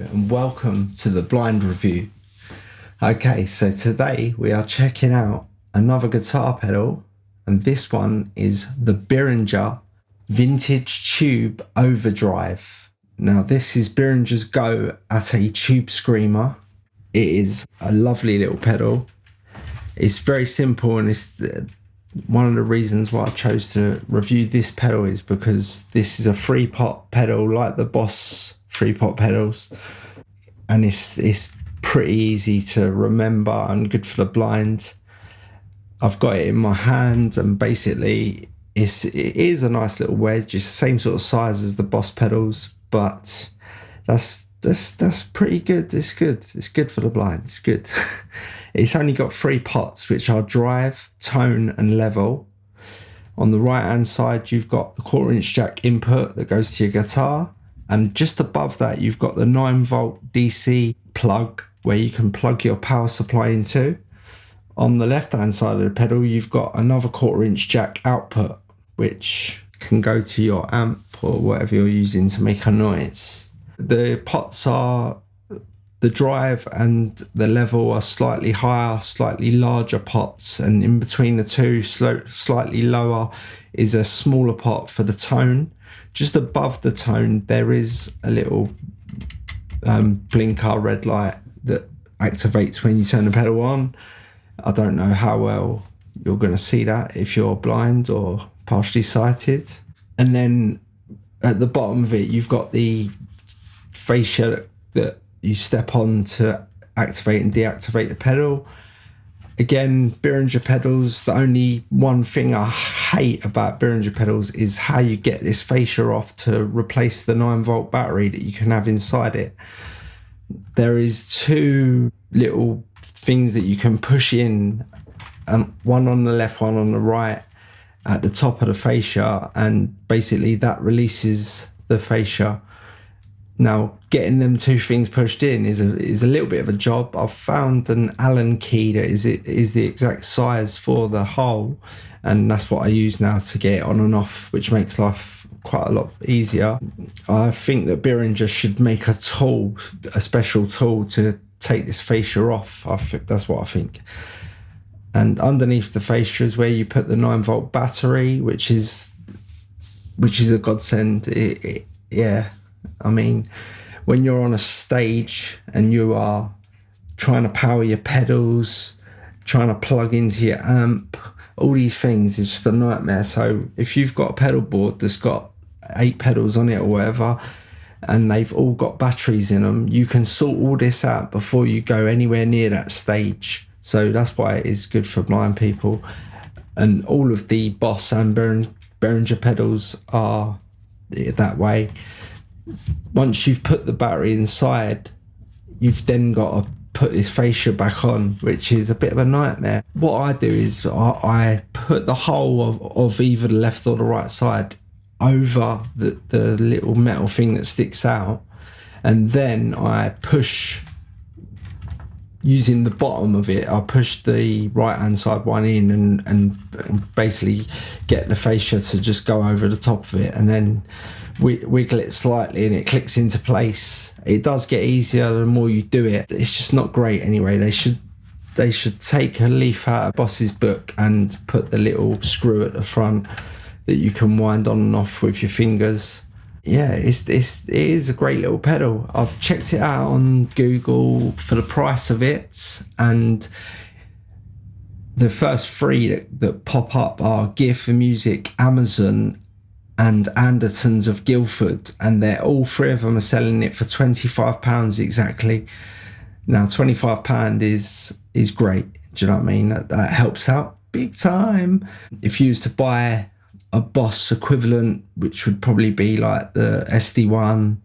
and welcome to the Blind Review. Okay, so today we are checking out another guitar pedal, and this one is the Behringer Vintage Tube Overdrive. Now this is Behringer's go at a tube screamer. It is a lovely little pedal. It's very simple, and it's one of the reasons why I chose to review this pedal is because this is a 3-pot pedal like the Boss 3-pot pedals, and it's pretty easy to remember and good for the blind. I've got it in my hand, and basically it is a nice little wedge. It's the same sort of size as the Boss pedals, but that's pretty good. It's good for the blind. It's good. It's only got 3 pots, which are drive, tone and level. On the right hand side you've got the 1/4" jack input that goes to your guitar, and just above that you've got the 9-volt DC plug where you can plug your power supply into. On the left hand side of the pedal you've got another 1/4" jack output, which can go to your amp or whatever you're using to make a noise. The pots are, the drive and the level are slightly higher, slightly larger pots, and in between the two, slightly lower, is a smaller pot for the tone. Just above the tone there is a little blinker red light that activates when you turn the pedal on. I don't know how well you're going to see that if you're blind or partially sighted. And then at the bottom of it you've got the fascia that you step on to activate and deactivate the pedal. Again, Behringer pedals, the only one thing I hate about Behringer pedals is how you get this fascia off to replace the 9-volt battery that you can have inside it. There is 2 little things that you can push in, one on the left, one on the right, at the top of the fascia, and basically that releases the fascia. Now, getting them 2 things pushed in is a little bit of a job. I've found an Allen key that is the exact size for the hole, and that's what I use now to get it on and off, which makes life quite a lot easier. I think that Behringer should make a special tool to take this fascia off. That's what I think. And underneath the fascia is where you put the 9-volt battery, which is a godsend. Yeah. I mean, when you're on a stage and you are trying to power your pedals, trying to plug into your amp, all these things is just a nightmare. So if you've got a pedal board that's got 8 pedals on it or whatever, and they've all got batteries in them, you can sort all this out before you go anywhere near that stage. So that's why it is good for blind people. And all of the Boss and Behringer pedals are that way. Once you've put the battery inside, you've then got to put this fascia back on, which is a bit of a nightmare. What I do is I put the whole of either the left or the right side over the little metal thing that sticks out, and then I push, using the bottom of it, I push the right hand side one in and basically get the fascia to just go over the top of it, and then wiggle it slightly and it clicks into place. It does get easier the more you do it. It's just not great anyway. They should take a leaf out of Boss's book and put the little screw at the front that you can wind on and off with your fingers. Yeah, it is a great little pedal. I've checked it out on Google for the price of it, and the first 3 that pop up are Gear for Music, Amazon and Andertons of Guildford, and they're all 3 of them are selling it for £25 exactly. Now £25 is great. Do you know what I mean? That helps out big time. If you used to buy a Boss equivalent, which would probably be like the SD1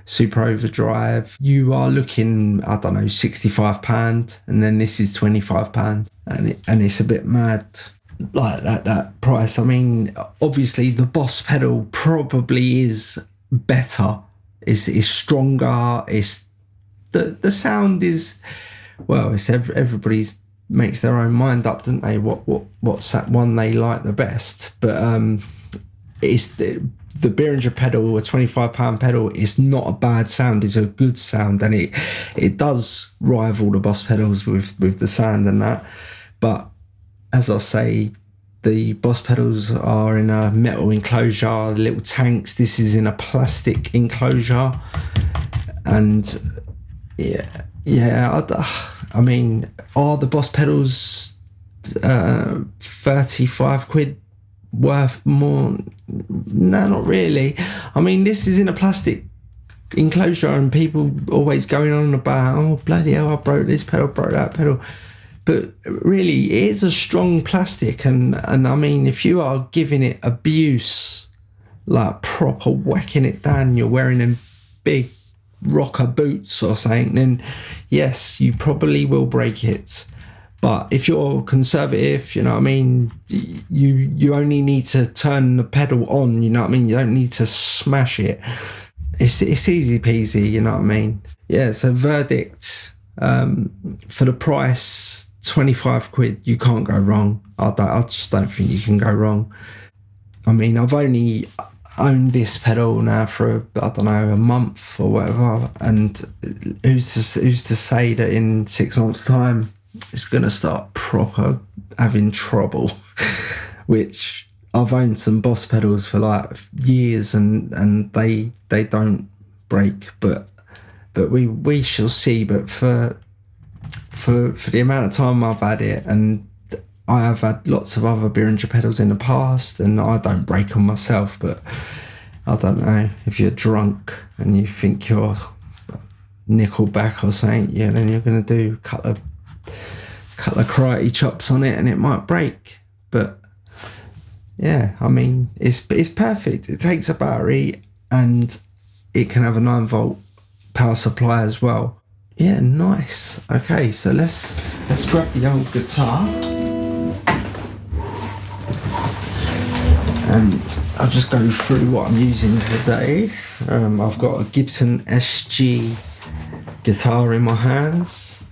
Super Overdrive, you are looking, I don't know, £65, and then this is £25, and it's a bit mad like that price. I mean, obviously the Boss pedal probably is better, is stronger, it's the sound is, well, it's everybody's makes their own mind up, don't they, what's that one they like the best. But it's the the Behringer pedal, a £25 pedal, is not a bad sound. It's a good sound, and it does rival the Boss pedals with the sound and that. But as I say, the Boss pedals are in a metal enclosure, little tanks. This is in a plastic enclosure, and I mean, are the Boss pedals 35 quid worth more? No, not really. I mean, this is in a plastic enclosure, and people always going on about, oh bloody hell, I broke this pedal, broke that pedal. But really, it is a strong plastic, and I mean, if you are giving it abuse, like proper whacking it down, you're wearing them big rocker boots or something, then yes, you probably will break it. But if you're conservative, you know what I mean, you only need to turn the pedal on, you know what I mean, you don't need to smash it. It's easy peasy, you know what I mean. Yeah, so verdict, for the price, 25 quid, you can't go wrong. I just don't think you can go wrong. I mean, I've only owned this pedal now for I don't know, a month or whatever, and who's to say that in 6 months' time it's gonna start proper having trouble. Which I've owned some Boss pedals for like years, and they don't break, but we shall see. But for the amount of time I've had it, and I have had lots of other Behringer pedals in the past, and I don't break them myself, but I don't know, if you're drunk and you think you're Nickelback or something, yeah, then you're going to do a couple of karate chops on it and it might break. But yeah, I mean, it's perfect. It takes a battery and it can have a 9-volt power supply as well. Yeah, nice. Okay, so let's grab the old guitar. And I'll just go through what I'm using today. I've got a Gibson SG guitar in my hands.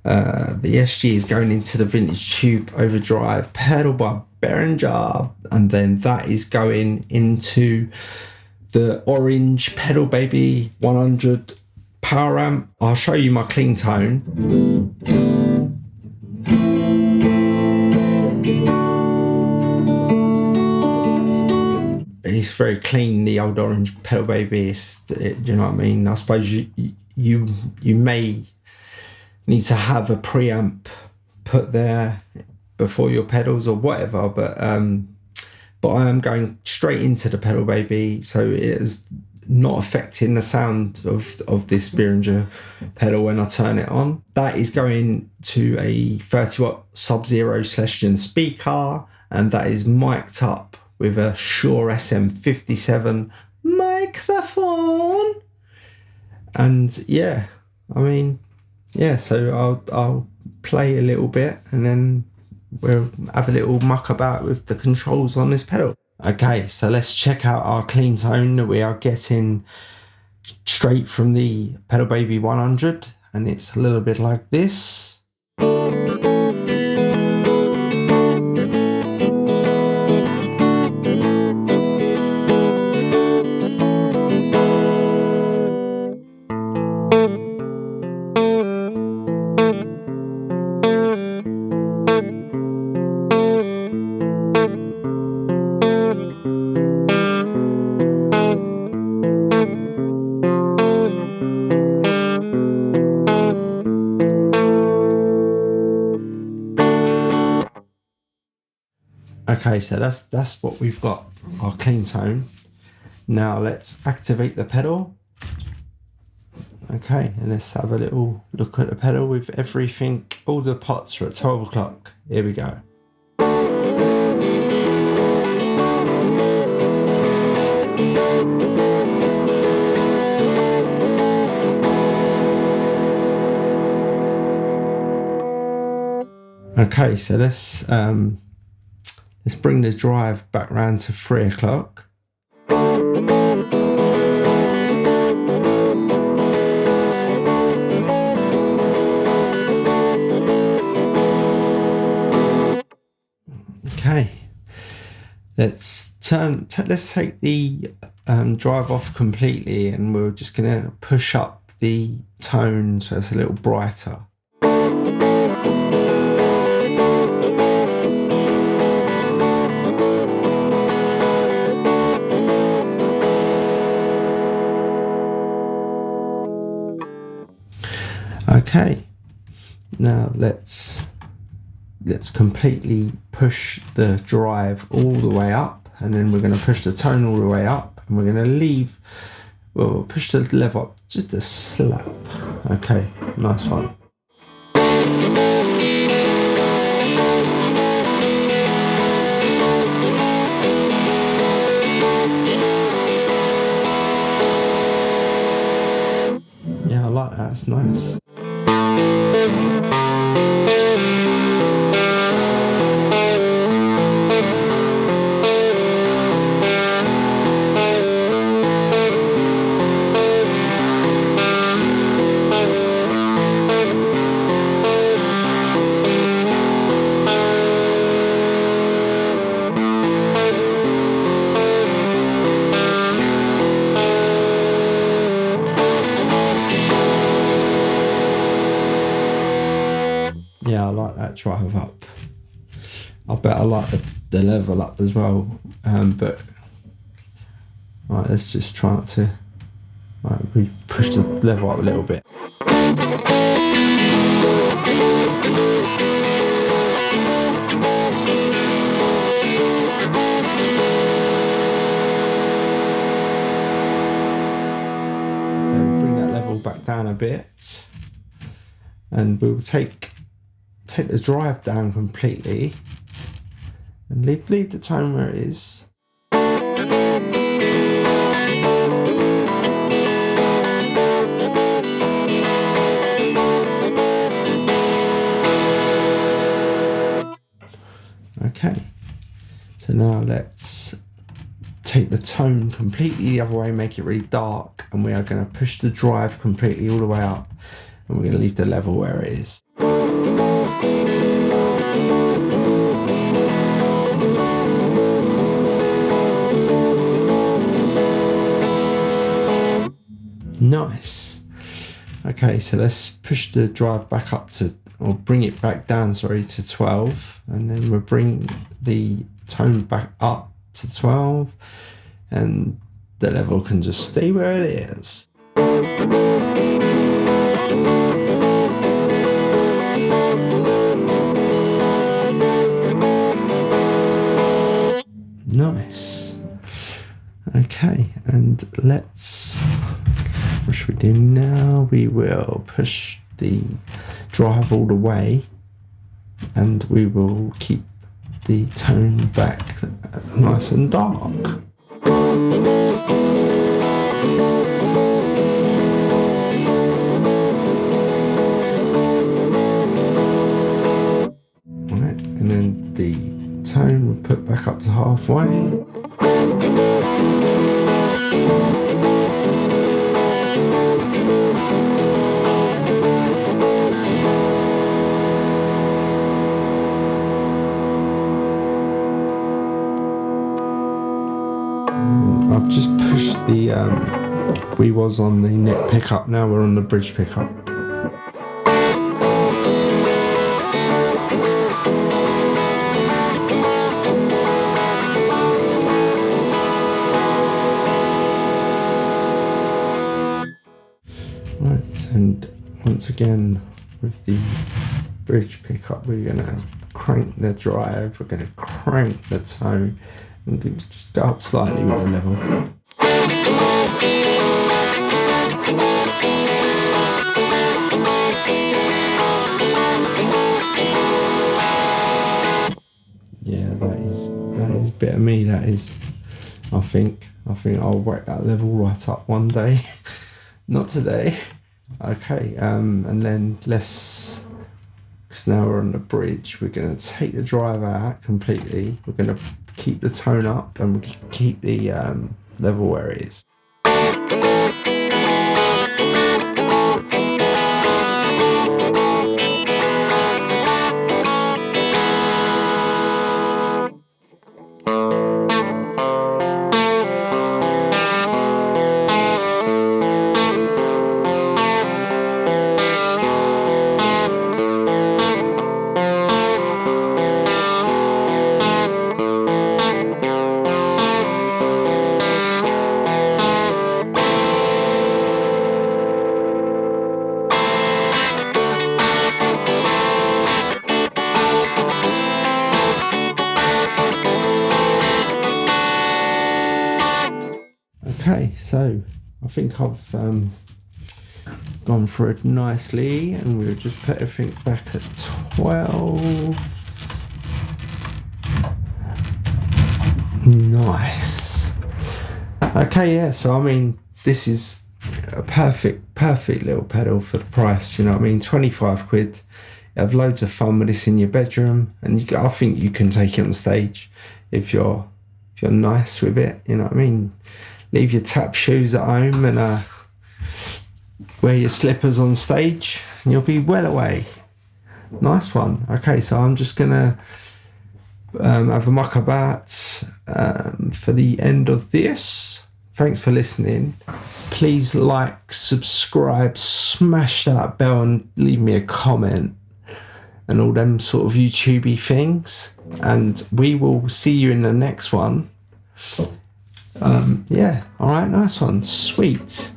The SG is going into the vintage tube Overdrive pedal by Behringer, and then that is going into the orange Pedal Baby 100 power amp. I'll show you my clean tone. It's very clean, the old orange Pedal Baby. Do you know what I mean? I suppose you may need to have a preamp put there before your pedals or whatever, but I am going straight into the Pedal Baby, so it is not affecting the sound of this Behringer pedal when I turn it on. That is going to a 30-watt Sub-Zero Celestion speaker, and that is mic'd up with a Shure SM57 microphone. And yeah, I mean, yeah, so I'll play a little bit and then we'll have a little muck about with the controls on this pedal. Okay, so let's check out our clean tone that we are getting straight from the Pedal Baby 100, and it's a little bit like this. Okay, so that's what we've got, our clean tone. Now let's activate the pedal. Okay, and let's have a little look at the pedal with everything. All the pots are at 12 o'clock. Here we go. Okay, so let's bring the drive back round to 3 o'clock. Okay, let's let's take the drive off completely, and we're just going to push up the tone so it's a little brighter. Okay, now let's completely push the drive all the way up, and then we're going to push the tone all the way up, and we're going to we'll push the level up just a slap. Okay, nice one. Yeah, I like that, it's nice. Yeah, I like that drive up. I bet I like the level up as well. But right, let's just try not to. Right, we push the level up a little bit. Okay, bring that level back down a bit, and we'll take the drive down completely and leave the tone where it is. Okay, so now let's take the tone completely the other way, make it really dark, and we are going to push the drive completely all the way up, and we're going to leave the level where it is. Nice. Okay, so let's push the drive back up or bring it back down, sorry, to 12, and then we'll bring the tone back up to 12, and the level can just stay where it is. Nice. Okay, and what should we do now? We will push the drive all the way, and we will keep the tone back nice and dark. Right, and then the tone we'll put back up to halfway. I've just pushed we was on the neck pickup, now we're on the bridge pickup. Right, and once again with the bridge pickup, we're going to crank the drive, we're going to crank the tone, and we're going to just go up slightly with the level. Yeah, that is a bit of me, that is. I think I'll whack that level right up one day. Not today. Okay, and then because now we're on the bridge, we're going to take the drive out completely. We're going to keep the tone up, and we keep the level where it is. Okay, so I think I've gone through it nicely, and we'll just put everything back at 12. Nice. Okay, yeah, so I mean, this is a perfect little pedal for the price, you know what I mean? 25 quid. You have loads of fun with this in your bedroom, and I think you can take it on stage if you're nice with it, you know what I mean? Leave your tap shoes at home and wear your slippers on stage, and you'll be well away. Nice one. Okay, so I'm just gonna have a muck about for the end of this. Thanks for listening. Please like, subscribe, smash that bell, and leave me a comment and all them sort of YouTubey things. And we will see you in the next one. Yeah, all right, nice one, sweet.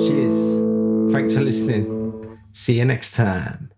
Cheers. Thanks for listening. See you next time.